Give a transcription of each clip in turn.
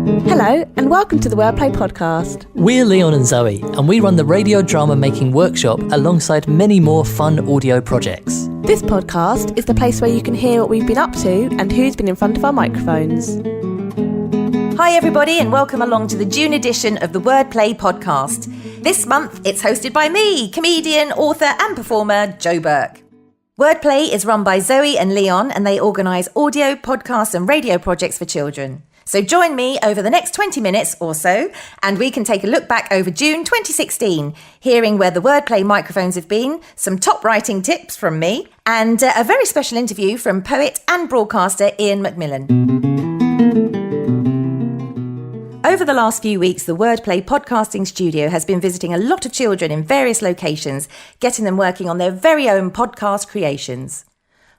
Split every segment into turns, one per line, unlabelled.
Hello, and welcome to the WordPlay Podcast.
We're Leon and Zoe, and we run the radio drama making workshop alongside many more fun audio projects.
This podcast is the place where you can hear what we've been up to and who's been in front of our microphones.
Hi everybody, and welcome along to the June edition of the WordPlay Podcast. This month it's hosted by me, comedian, author and performer Jo Burke. WordPlay is run by Zoe and Leon, and they organise audio, podcasts and radio projects for children. So join me over the next 20 minutes or so, and we can take a look back over June 2016, hearing where the WordPlay microphones have been, some top writing tips from me, and a very special interview from poet and broadcaster Ian McMillan. Over the last few weeks, the WordPlay podcasting studio has been visiting a lot of children in various locations, getting them working on their very own podcast creations.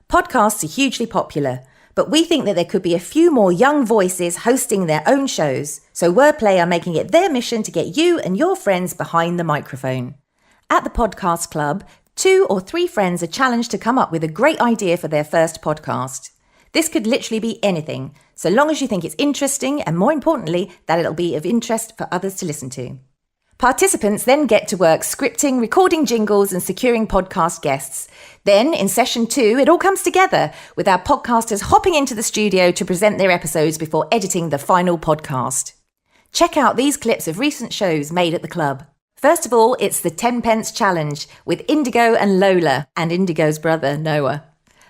Podcasts are hugely popular, but we think that there could be a few more young voices hosting their own shows, so WordPlay are making it their mission to get you and your friends behind the microphone. At the Podcast Club, 2 or 3 friends are challenged to come up with a great idea for their first podcast. This could literally be anything, so long as you think it's interesting and, more importantly, that it'll be of interest for others to listen to. Participants then get to work scripting, recording jingles and securing podcast guests. Then, in session 2, it all comes together, with our podcasters hopping into the studio to present their episodes before editing the final podcast. Check out these clips of recent shows made at the club. First of all, it's the 10 Pence Challenge with Indigo and Lola, and Indigo's brother, Noah.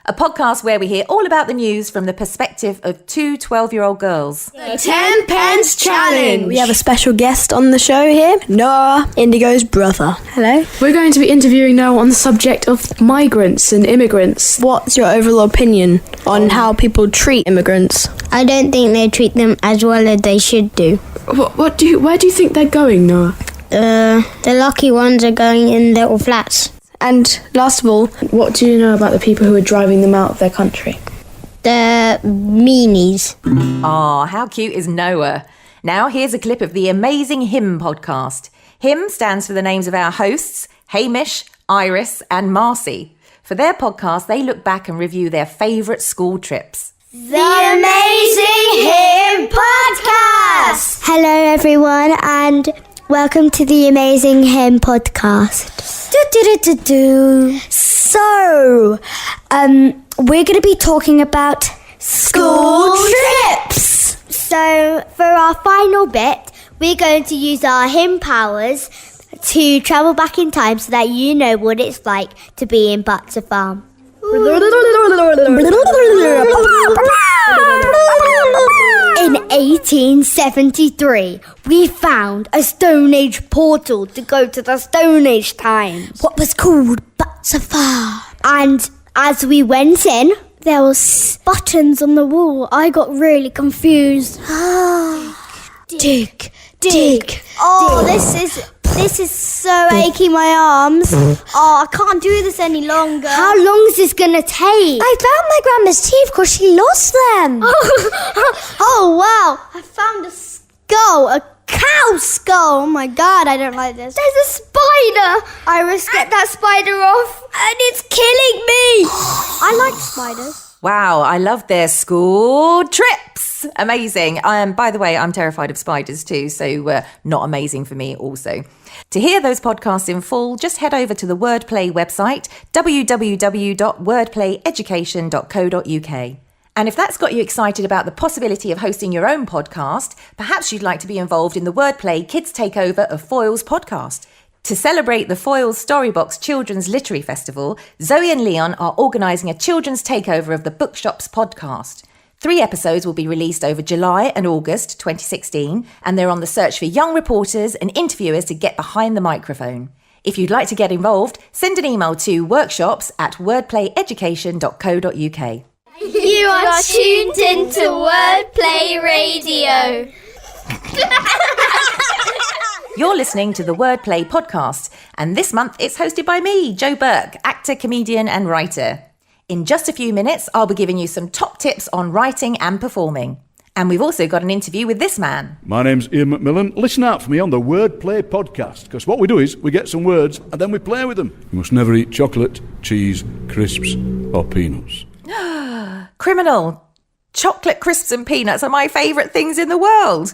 A podcast where we hear all about the news from the perspective of 2 12-year-old girls.
The 10 Pence Challenge!
We have a special guest on the show here, Noah, Indigo's brother. Hello.
We're going to be interviewing Noah on the subject of migrants and immigrants.
What's your overall opinion on how people treat immigrants?
I don't think they treat them as well as they should do.
Where do you think they're going, Noah?
The lucky ones are going in little flats.
And last of all,
what do you know about the people who are driving them out of their country?
The meanies.
How cute is Noah? Now here's a clip of the amazing HIM podcast. HIM stands for the names of our hosts, Hamish, Iris and Marcy. For their podcast, they look back and review their favourite school trips.
The Amazing HIM Podcast!
Hello everyone, and welcome to the Amazing HIM Podcast.
So, we're going to be talking about school trips.
So, for our final bit, we're going to use our HIM powers to travel back in time so that you know what it's like to be in Buxter Farm. In 1873, we found a Stone Age portal to go to the Stone Age times.
What was called Buxter Farm.
And as we went in,
There was buttons on the wall. I got really confused.
dig.
Oh, this is so achy, my arms. Oh, I can't do this any longer.
How long is this gonna take?
I found my grandma's teeth because she lost them. Oh, wow. I found a skull, a cow skull. Oh, my God, I don't like this. There's a spider. Iris, get that spider off. And it's killing me. I like spiders.
Wow, I love their school trips. Amazing. By the way, I'm terrified of spiders too, so not amazing for me also. To hear those podcasts in full, just head over to the WordPlay website, www.wordplayeducation.co.uk. And if that's got you excited about the possibility of hosting your own podcast, perhaps you'd like to be involved in the WordPlay Kids Takeover of Foyles podcast. To celebrate the Foyles Storybox Children's Literary Festival, Zoe and Leon are organising a children's takeover of the Bookshops podcast. 3 episodes will be released over July and August 2016, and they're on the search for young reporters and interviewers to get behind the microphone. If you'd like to get involved, send an email to workshops@wordplayeducation.co.uk.
You are tuned into WordPlay Radio.
You're listening to the WordPlay Podcast, and this month it's hosted by me, Jo Burke, actor, comedian and writer. In just a few minutes, I'll be giving you some top tips on writing and performing. And we've also got an interview with this man.
My name's Ian McMillan. Listen out for me on the WordPlay Podcast, because what we do is we get some words and then we play with them. You must never eat chocolate, cheese, crisps or peanuts.
Criminal. Chocolate crisps and peanuts are my favourite things in the world.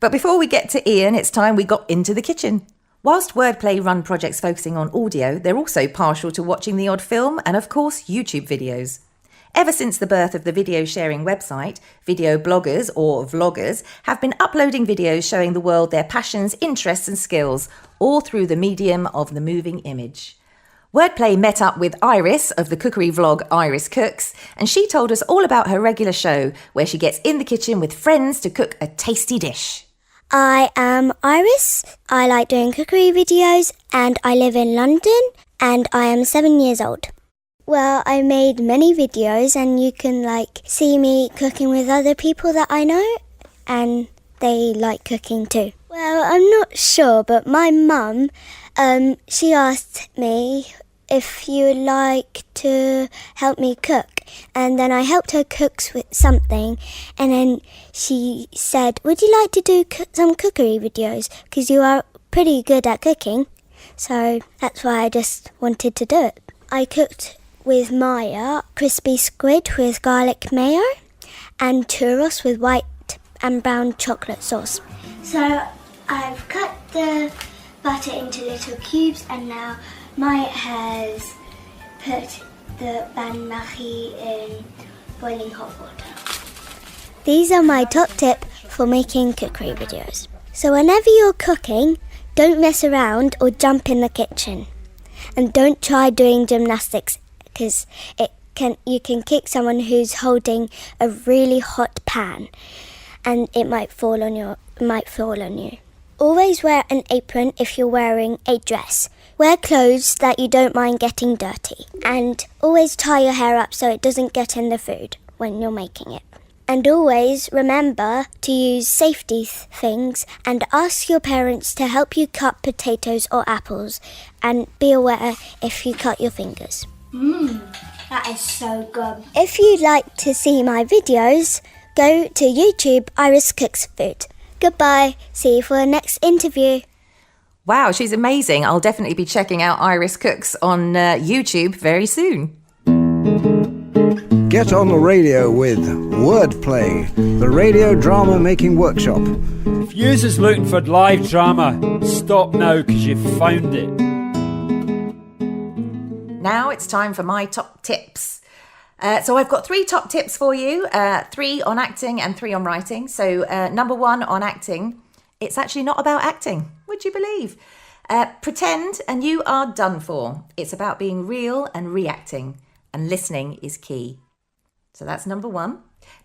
But before we get to Ian, it's time we got into the kitchen. Whilst Wordplay run projects focusing on audio, they're also partial to watching the odd film and, of course, YouTube videos. Ever since the birth of the video sharing website, video bloggers or vloggers have been uploading videos showing the world their passions, interests and skills, all through the medium of the moving image. Wordplay met up with Iris of the cookery vlog Iris Cooks, and she told us all about her regular show where she gets in the kitchen with friends to cook a tasty dish.
I am Iris. I like doing cookery videos and I live in London and I am 7 years old. Well, I made many videos and you can see me cooking with other people that I know and they like cooking too. Well, I'm not sure, but my mum, she asked me if you would like to help me cook. And then I helped her cook with something. And then she said, would you like to do some cookery videos? Because you are pretty good at cooking. So that's why I just wanted to do it. I cooked with Maya crispy squid with garlic mayo and churros with white and brown chocolate sauce. So I've cut the butter into little cubes and now Maya has put the bain-marie in boiling hot water. These are my top tip for making cookery videos. So whenever you're cooking, don't mess around or jump in the kitchen. And don't try doing gymnastics because you can kick someone who's holding a really hot pan and it might fall on you. Always wear an apron if you're wearing a dress. Wear clothes that you don't mind getting dirty. And always tie your hair up so it doesn't get in the food when you're making it. And always remember to use safety things and ask your parents to help you cut potatoes or apples. And be aware if you cut your fingers.
That is so good.
If you'd like to see my videos, go to YouTube Iris Cooks Food. Goodbye. See you for the next interview.
Wow, she's amazing. I'll definitely be checking out Iris Cooks on YouTube very soon.
Get on the radio with Wordplay, the radio drama making workshop.
If users looking for live drama, stop now because you've found it.
Now it's time for my top tips. So I've got 3 top tips for you, 3 on acting and 3 on writing. So number 1 on acting, it's actually not about acting, would you believe? Pretend and you are done for. It's about being real and reacting, and listening is key. So that's number 1.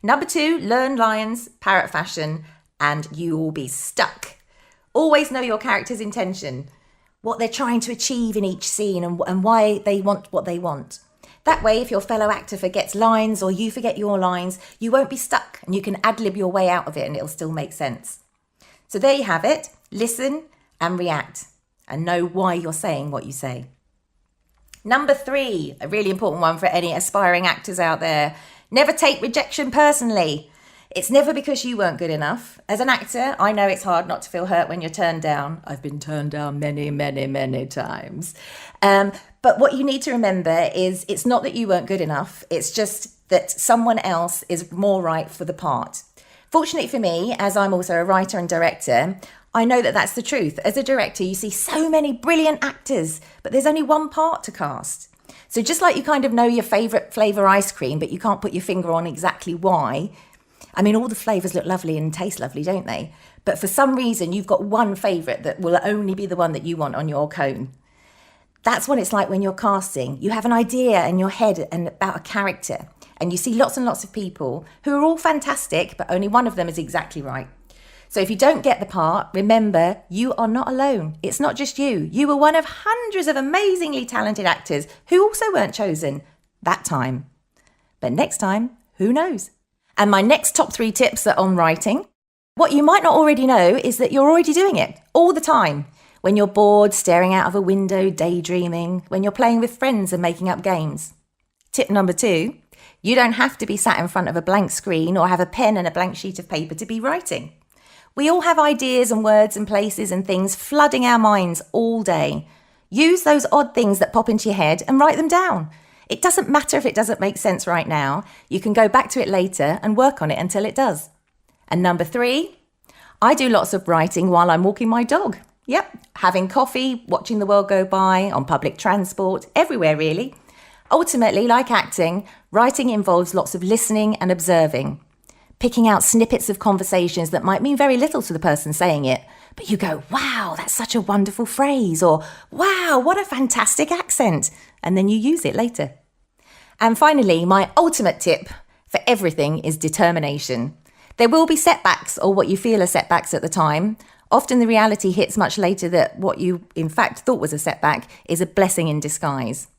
Number 2, learn lines, parrot fashion, and you will be stuck. Always know your character's intention, what they're trying to achieve in each scene and why they want what they want. That way, if your fellow actor forgets lines or you forget your lines, you won't be stuck and you can ad-lib your way out of it and it'll still make sense. So there you have it. Listen and react and know why you're saying what you say. Number 3, a really important one for any aspiring actors out there. Never take rejection personally. It's never because you weren't good enough. As an actor, I know it's hard not to feel hurt when you're turned down. I've been turned down many, many, many times. But what you need to remember is it's not that you weren't good enough. It's just that someone else is more right for the part. Fortunately for me, as I'm also a writer and director, I know that that's the truth. As a director, you see so many brilliant actors, but there's only one part to cast. So just like you kind of know your favourite flavour ice cream, but you can't put your finger on exactly why. I mean, all the flavours look lovely and taste lovely, don't they? But for some reason, you've got one favourite that will only be the one that you want on your cone. That's what it's like when you're casting. You have an idea in your head and about a character, and you see lots and lots of people who are all fantastic, but only one of them is exactly right. So if you don't get the part, remember, you are not alone. It's not just you. You were one of hundreds of amazingly talented actors who also weren't chosen that time. But next time, who knows? And my next top 3 tips are on writing. What you might not already know is that you're already doing it all the time. When you're bored, staring out of a window, daydreaming, when you're playing with friends and making up games. Tip number 2, you don't have to be sat in front of a blank screen or have a pen and a blank sheet of paper to be writing. We all have ideas and words and places and things flooding our minds all day. Use those odd things that pop into your head and write them down. It doesn't matter if it doesn't make sense right now. You can go back to it later and work on it until it does. And number 3, I do lots of writing while I'm walking my dog. Yep, having coffee, watching the world go by, on public transport, everywhere really. Ultimately, like acting, writing involves lots of listening and observing, picking out snippets of conversations that might mean very little to the person saying it, but you go, wow, that's such a wonderful phrase, or wow, what a fantastic accent, and then you use it later. And finally, my ultimate tip for everything is determination. There will be setbacks or what you feel are setbacks at the time. Often the reality hits much later that what you in fact thought was a setback is a blessing in disguise.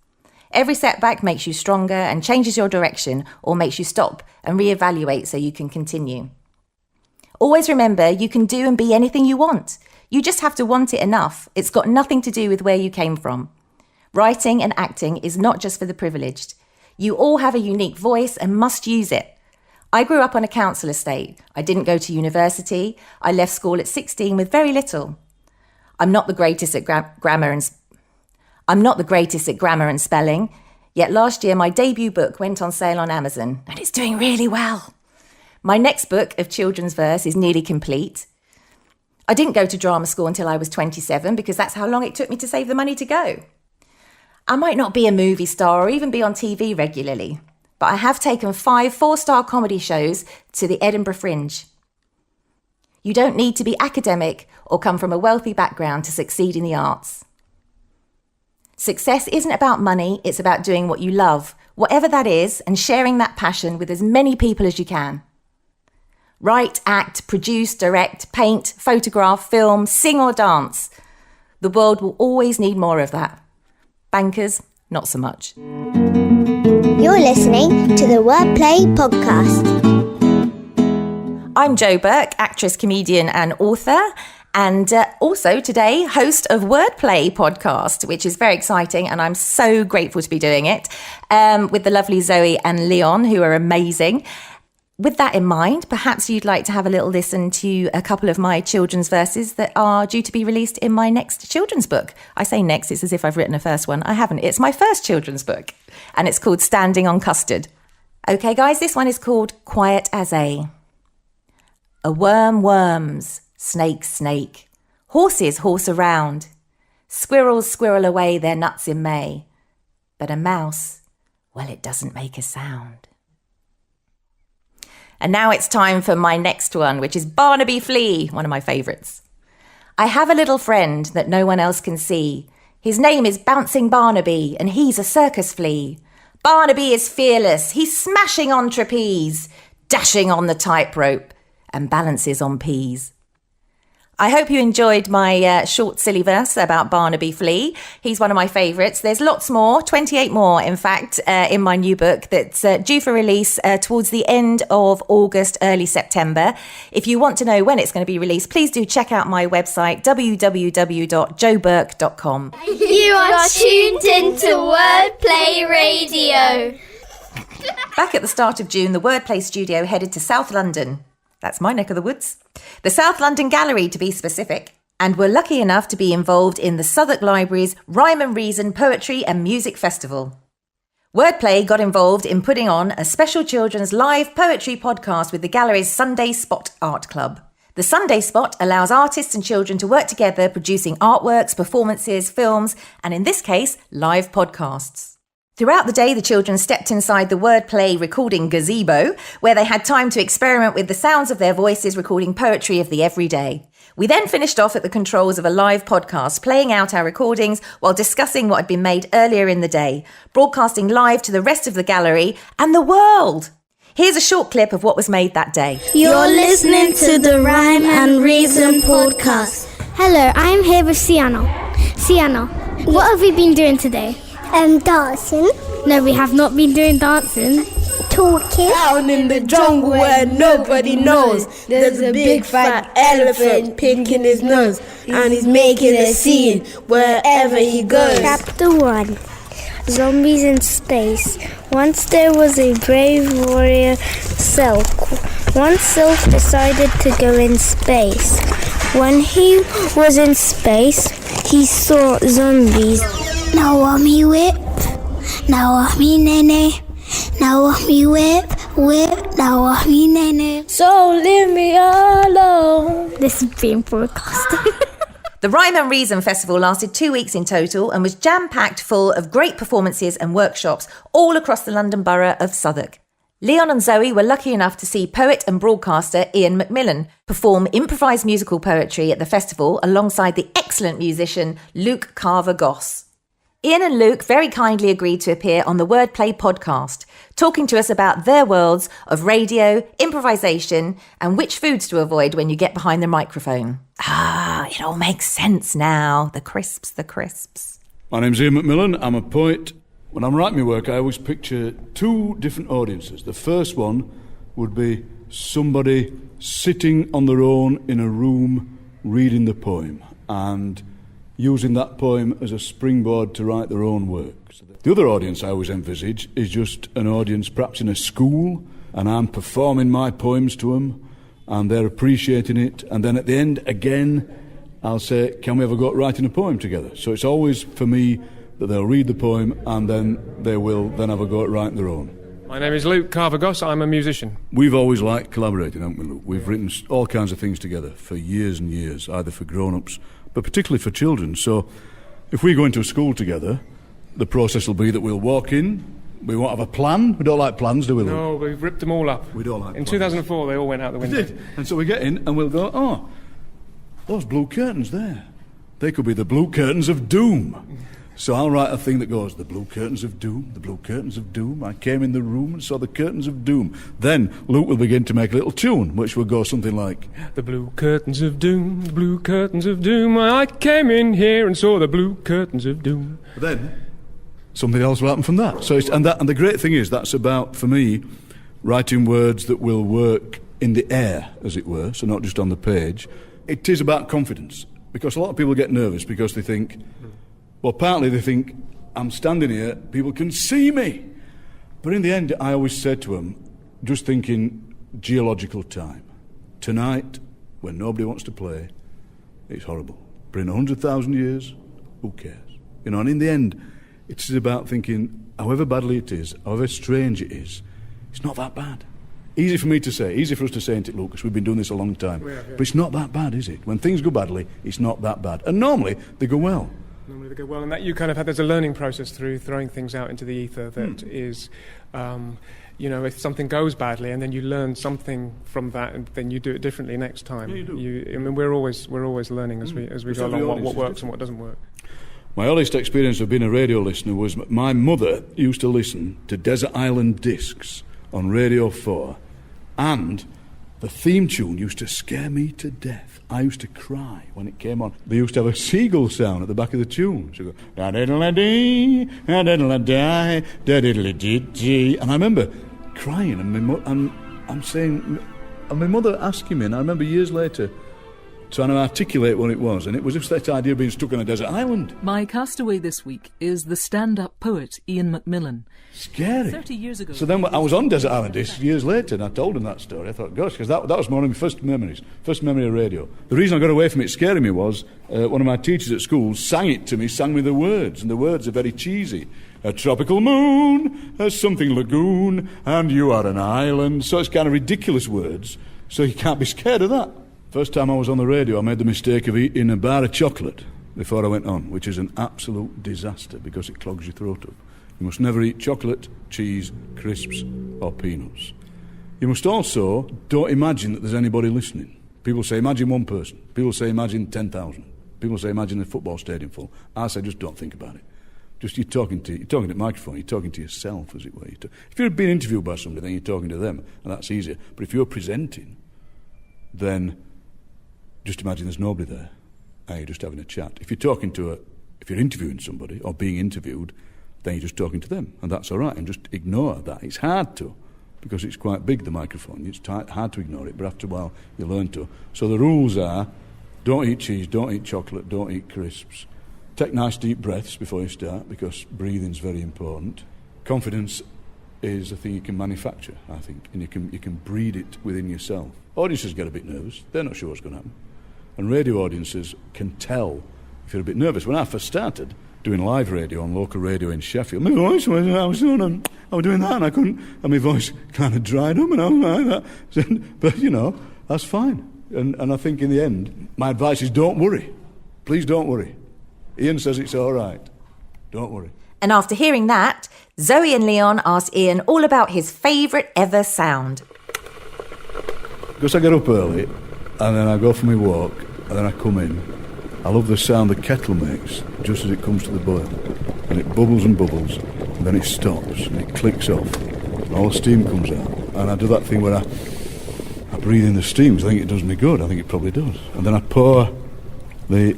Every setback makes you stronger and changes your direction or makes you stop and reevaluate so you can continue. Always remember, you can do and be anything you want. You just have to want it enough. It's got nothing to do with where you came from. Writing and acting is not just for the privileged. You all have a unique voice and must use it. I grew up on a council estate. I didn't go to university. I left school at 16 with very little. I'm not the greatest at grammar and spelling, yet last year my debut book went on sale on Amazon and it's doing really well. My next book of children's verse is nearly complete. I didn't go to drama school until I was 27 because that's how long it took me to save the money to go. I might not be a movie star or even be on TV regularly, but I have taken 5 4-star comedy shows to the Edinburgh Fringe. You don't need to be academic or come from a wealthy background to succeed in the arts. Success isn't about money, it's about doing what you love, whatever that is, and sharing that passion with as many people as you can. Write, act, produce, direct, paint, photograph, film, sing or dance. The world will always need more of that. Bankers, not so much.
You're listening to the WordPlay Podcast.
I'm Jo Burke, actress, comedian and author, and also today host of WordPlay Podcast, which is very exciting and I'm so grateful to be doing it with the lovely Zoe and Leon, who are amazing. With that in mind, perhaps you'd like to have a little listen to a couple of my children's verses that are due to be released in my next children's book. I say next, it's as if I've written a first one. I haven't. It's my first children's book, and it's called Standing on Custard. Okay, guys, this one is called Quiet as A worm worms, snake snake, horses horse around, squirrels squirrel away their nuts in May, but a mouse, well, it doesn't make a sound. And now it's time for my next one, which is Barnaby Flea, one of my favourites. I have a little friend that no one else can see. His name is Bouncing Barnaby, and he's a circus flea. Barnaby is fearless. He's smashing on trapeze, dashing on the tightrope, and balances on peas. I hope you enjoyed my short, silly verse about Barnaby Flea. He's one of my favourites. There's lots more, 28 more, in fact, in my new book that's due for release towards the end of August, early September. If you want to know when it's going to be released, please do check out my website, www.joburke.com.
You are tuned into WordPlay Radio.
Back at the start of June, the WordPlay studio headed to South London. That's my neck of the woods. The South London Gallery, to be specific. And we're lucky enough to be involved in the Southwark Library's Rhyme and Reason Poetry and Music Festival. WordPlay got involved in putting on a special children's live poetry podcast with the gallery's Sunday Spot Art Club. The Sunday Spot allows artists and children to work together producing artworks, performances, films, and in this case, live podcasts. Throughout the day, the children stepped inside the WordPlay recording gazebo, where they had time to experiment with the sounds of their voices recording poetry of the everyday. We then finished off at the controls of a live podcast, playing out our recordings while discussing what had been made earlier in the day, broadcasting live to the rest of the gallery and the world. Here's a short clip of what was made that day.
You're listening to the Rhyme and Reason Podcast.
Hello, I'm here with Sienna. Sienna, what have we been doing today?
Dancing.
No, we have not been doing dancing.
Talking.
Down in the jungle where nobody knows, there's a big fat elephant picking his nose, and he's making a scene wherever he goes.
Chapter 1. Zombies in space. Once there was a brave warrior Sylph. One Sylph decided to go in space. When he was in space, he saw zombies.
No whip. now watch me nay-nay. Now watch me whip, now watch me nay-nay.
So leave me alone.
This is being broadcasted.
The Rhyme and Reason Festival lasted 2 weeks in total and was jam-packed full of great performances and workshops all across the London borough of Southwark. Leon and Zoe were lucky enough to see poet and broadcaster Ian McMillan perform improvised musical poetry at the festival alongside the excellent musician Luke Carver-Goss. Ian and Luke very kindly agreed to appear on the WordPlay Podcast, talking to us about their worlds of radio, improvisation, and which foods to avoid when you get behind the microphone. It all makes sense now. The crisps.
My name's Ian McMillan. I'm a poet. When I'm writing my work, I always picture two different audiences. The first one would be somebody sitting on their own in a room reading the poem and using that poem as a springboard to write their own work. The other audience I always envisage is just an audience perhaps in a school, and I'm performing my poems to them and they're appreciating it, and then at the end again I'll say, can we ever go writing a poem together? So it's always for me that they'll read the poem and then they will then have a go at writing their own.
My name is Luke Carver-Goss. I'm a musician.
We've always liked collaborating, haven't we, Luke? We've written all kinds of things together for years and years, either for grown-ups, but particularly for children. So if we go into a school together, the process will be that we'll walk in, we won't have a plan. We don't like plans, do we, Luke?
No, we've ripped them all up.
We don't like
plans.
In
2004, they all went out the window.
We did. And so we get in and we'll go, oh, those blue curtains there, they could be the blue curtains of doom. So I'll write a thing that goes, the blue curtains of doom, the blue curtains of doom. I came in the room and saw the curtains of doom. Then Luke will begin to make a little tune, which will go something like,
the blue curtains of doom, the blue curtains of doom. I came in here and saw the blue curtains of doom.
But then something else will happen from that. So and the great thing is, that's about, for me, writing words that will work in the air, as it were, so not just on the page. It is about confidence, because a lot of people get nervous because they think, well, partly they think, I'm standing here, people can see me. But in the end, I always said to them, just thinking geological time. Tonight, when nobody wants to play, it's horrible. But in 100,000 years, who cares? You know, and in the end, it's about thinking, however badly it is, however strange it is, it's not that bad. Easy for me to say, easy for us to say, isn't it, Luke, because we've been doing this a long time. Yeah. But it's not that bad, is it? When things go badly, it's not that bad. And normally, they go well.
Normally they go well, and that you kind of have, there's a learning process through throwing things out into the ether that is, you know, if something goes badly and then you learn something from that and then you do it differently next time.
Yeah, you do.
I mean, we're always learning as we go along what works and what doesn't work.
My earliest experience of being a radio listener was my mother used to listen to Desert Island Discs on Radio 4, and the theme tune used to scare me to death. I used to cry when it came on. They used to have a seagull sound at the back of the tune. So go, da-diddle-a-dee, da-diddle-a-die, da-diddle-a-dee-dee. And I remember crying, and I'm saying, and my mother asking me, and I remember years later trying to articulate what it was, and it was just that idea of being stuck on a desert island.
My castaway this week is the stand-up poet Ian McMillan.
Scary.
30 years ago.
So then I was on Desert Island Discs years later, and I told him that story. I thought, gosh, because that was one of my first memories, first memory of radio. The reason I got away from it scaring me was one of my teachers at school sang it to me, sang me the words, and the words are very cheesy. A tropical moon, a something lagoon, and you are an island. So it's kind of ridiculous words, so you can't be scared of that. First time I was on the radio, I made the mistake of eating a bar of chocolate before I went on, which is an absolute disaster because it clogs your throat up. You must never eat chocolate, cheese, crisps, or peanuts. You must also don't imagine that there's anybody listening. People say, imagine one person. People say, imagine 10,000. People say, imagine a football stadium full. I say, just don't think about it. Just you're talking to the microphone, you're talking to yourself, as it were. If you're being interviewed by somebody, then you're talking to them, and that's easier. But if you're presenting, then just imagine there's nobody there, and you're just having a chat. If you're interviewing somebody or being interviewed, then you're just talking to them, and that's all right, and just ignore that. It's hard to, because it's quite big, the microphone. It's hard to ignore it, but after a while, you learn to. So the rules are, don't eat cheese, don't eat chocolate, don't eat crisps. Take nice deep breaths before you start, because breathing's very important. Confidence is a thing you can manufacture, I think, and you can breed it within yourself. Audiences get a bit nervous. They're not sure what's going to happen. And radio audiences can tell if you're a bit nervous. When I first started doing live radio on local radio in Sheffield. My voice was, I was doing that and I couldn't, and my voice kind of dried up and I was like that. But, you know, that's fine. And I think in the end, my advice is don't worry. Please don't worry. Ian says it's all right. Don't worry.
And after hearing that, Zoe and Leon asked Ian all about his favourite ever sound.
Because I get up early and then I go for my walk and then I come in. I love the sound the kettle makes just as it comes to the boil. And it bubbles and bubbles and then it stops and it clicks off and all the steam comes out. And I do that thing where I breathe in the steam because I think it does me good. I think it probably does. And then I pour the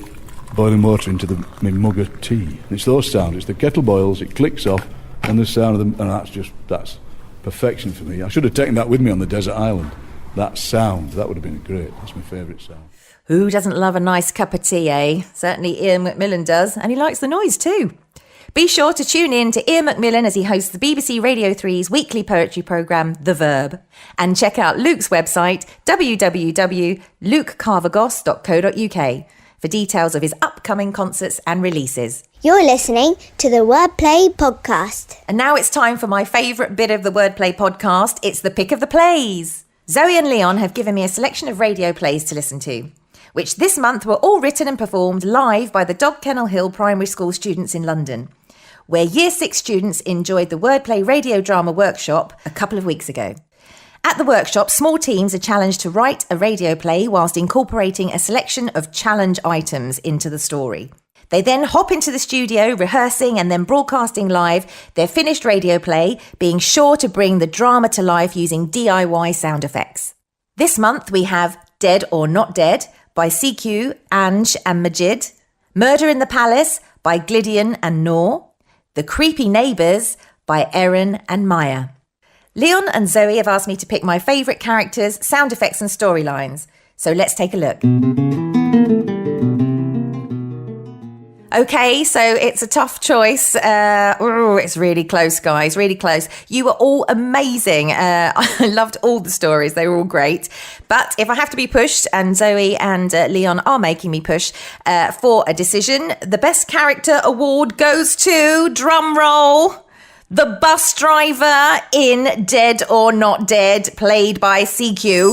boiling water into my mug of tea. And it's those sounds. It's the kettle boils, it clicks off, and the sound of them. And that's perfection for me. I should have taken that with me on the desert island. That sound, that would have been great. That's my favourite sound.
Who doesn't love a nice cup of tea, eh? Certainly Ian McMillan does, and he likes the noise too. Be sure to tune in to Ian McMillan as he hosts the BBC Radio 3's weekly poetry programme, The Verb. And check out Luke's website, www.lukecarvagos.co.uk, for details of his upcoming concerts and releases.
You're listening to the WordPlay Podcast.
And now it's time for my favourite bit of the WordPlay Podcast. It's the pick of the plays. Zoe and Leon have given me a selection of radio plays to listen to, which this month were all written and performed live by the Dog Kennel Hill Primary School students in London, where Year 6 students enjoyed the Wordplay Radio Drama Workshop a couple of weeks ago. At the workshop, small teams are challenged to write a radio play whilst incorporating a selection of challenge items into the story. They then hop into the studio, rehearsing and then broadcasting live their finished radio play, being sure to bring the drama to life using DIY sound effects. This month we have Dead or Not Dead by CQ, Ange and Majid, Murder in the Palace by Glydian and Noor, The Creepy Neighbours by Erin and Maya. Leon and Zoe have asked me to pick my favourite characters, sound effects and storylines. So let's take a look. Okay, so it's a tough choice. It's really close, guys, really close. You were all amazing. I loved all the stories. They were all great. But if I have to be pushed, and Zoe and Leon are making me push for a decision, the Best Character Award goes to, drum roll, the bus driver in Dead or Not Dead, played by CQ.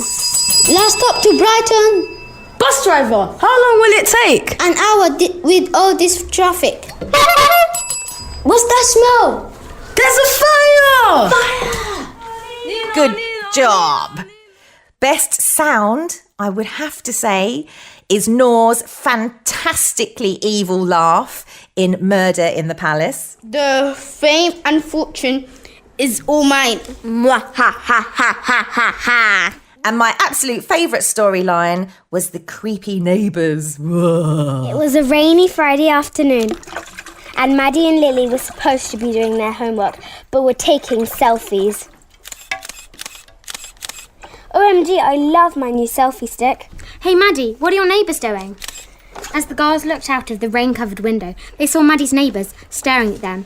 Last stop to Brighton.
Bus driver, how long will it take?
An hour with all this traffic. What's that smell?
There's a fire!
Good job. Best sound, I would have to say, is Noor's fantastically evil laugh in Murder in the Palace.
The fame and fortune is all mine. Mwah, ha, ha, ha, ha, ha, ha.
And my absolute favourite storyline was The Creepy Neighbours. Whoa.
It was a rainy Friday afternoon, and Maddie and Lily were supposed to be doing their homework, but were taking selfies. OMG, I love my new selfie stick.
Hey Maddie, what are your neighbours doing? As the girls looked out of the rain-covered window, they saw Maddie's neighbours staring at them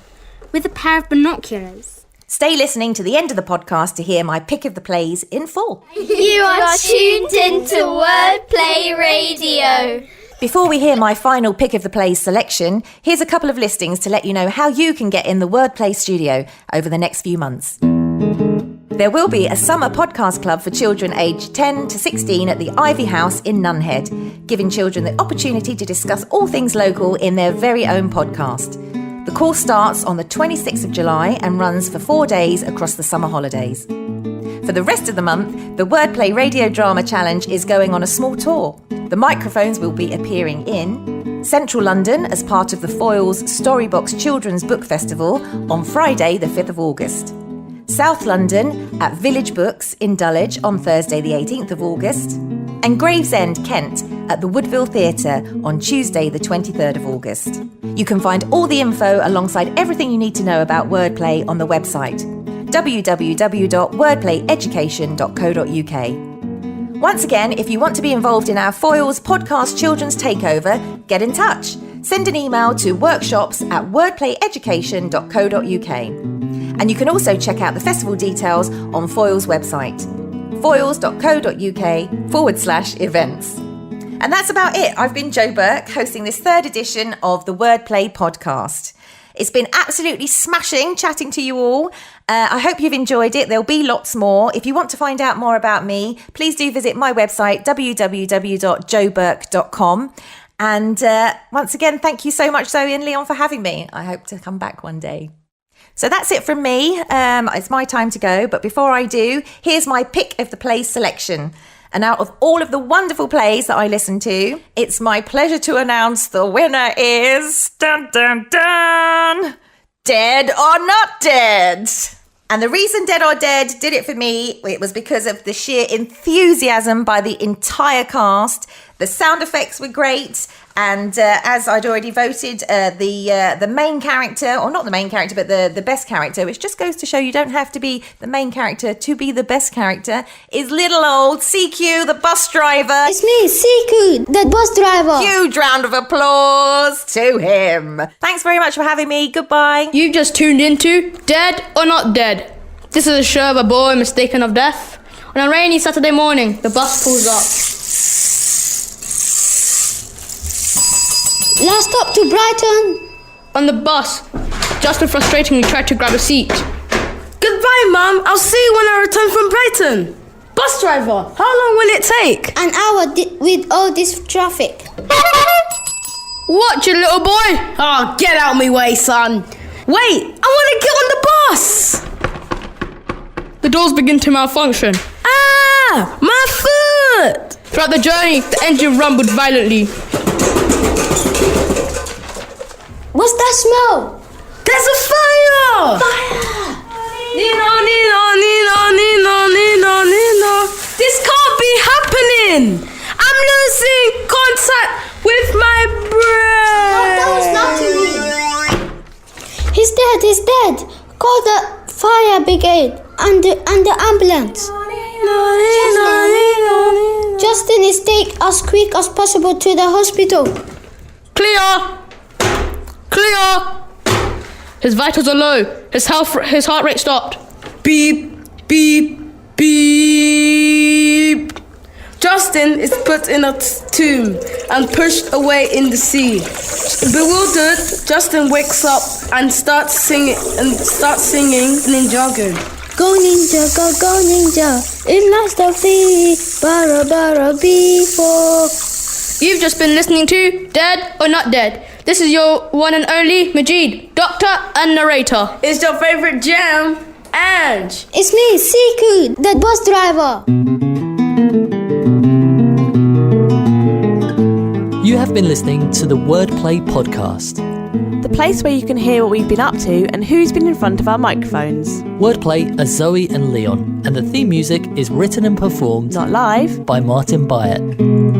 with a pair of binoculars.
Stay listening to the end of the podcast to hear my pick of the plays in full.
You are tuned into WordPlay Radio.
Before we hear my final pick of the plays selection, here's a couple of listings to let you know how you can get in the WordPlay studio over the next few months. There will be a summer podcast club for children aged 10 to 16 at the Ivy House in Nunhead, giving children the opportunity to discuss all things local in their very own podcast. The course starts on the 26th of July and runs for 4 days across the summer holidays. For the rest of the month, the Wordplay Radio Drama Challenge is going on a small tour. The microphones will be appearing in Central London as part of the Foyles Storybox Children's Book Festival on Friday the 5th of August. South London at Village Books in Dulwich on Thursday the 18th of August. And Gravesend, Kent at the Woodville Theatre on Tuesday the 23rd of August. You can find all the info alongside everything you need to know about wordplay on the website www.wordplayeducation.co.uk. Once again, if you want to be involved in our Foyles Podcast Children's Takeover, get in touch. Send an email to workshops@wordplayeducation.co.uk. And you can also check out the festival details on Foyles' website, foyles.co.uk/events. And that's about it. I've been Jo Burke, hosting this 3rd edition of the WordPlay Podcast. It's been absolutely smashing chatting to you all. I hope you've enjoyed it. There'll be lots more. If you want to find out more about me, please do visit my website, www.joburke.com. And once again, thank you so much, Zoe and Leon, for having me. I hope to come back one day. So that's it from me. It's my time to go. But before I do, here's my pick of the play selection. And out of all of the wonderful plays that I listen to, it's my pleasure to announce the winner is... Dun, dun, dun! Dead or Not Dead. And the reason Dead or Dead did it for me, it was because of the sheer enthusiasm by the entire cast. The sound effects were great. And as I'd already voted, the main character, or not the main character, but the best character, which just goes to show you don't have to be the main character to be the best character, is little old CQ, the bus driver.
It's me, CQ, the bus driver.
Huge round of applause to him. Thanks very much for having me. Goodbye.
You've just tuned into Dead or Not Dead. This is a show of a boy mistaken of death. On a rainy Saturday morning, the bus pulls up.
Last stop to Brighton.
On the bus, Justin frustratingly tried to grab a seat.
Goodbye, Mum. I'll see you when I return from Brighton. Bus driver, how long will it take?
An hour with all this traffic.
What, you little boy?
Oh, get out of my way, son. Wait, I want to get on the bus.
The doors begin to malfunction.
Ah, my foot.
Throughout the journey, the engine rumbled violently.
What's that smell?
There's a fire!
Fire!
Nino, Nino, Nino, Nino, Nino, Nino. This can't be happening. I'm losing contact with my brain.
Oh, that was not to me. He's dead, he's dead. Call the fire brigade and the ambulance. Justin is taken as quick as possible to the hospital.
Clear! Clear! His vitals are low. His heart rate stopped.
Beep, beep, beep. Justin is put in a tomb and pushed away in the sea. Bewildered, Justin wakes up and starts singing in jargon.
Go ninja, go ninja. In last of thee, bara bara before.
You've just been listening to Dead or Not Dead. This is your one and only Majid, doctor and narrator.
It's your favorite jam, Ange.
It's me, Siku, the bus driver.
You have been listening to the WordPlay Podcast.
The place where you can hear what we've been up to and who's been in front of our microphones.
WordPlay are Zoe and Leon, and the theme music is written and performed,
not live,
by Martin Byatt.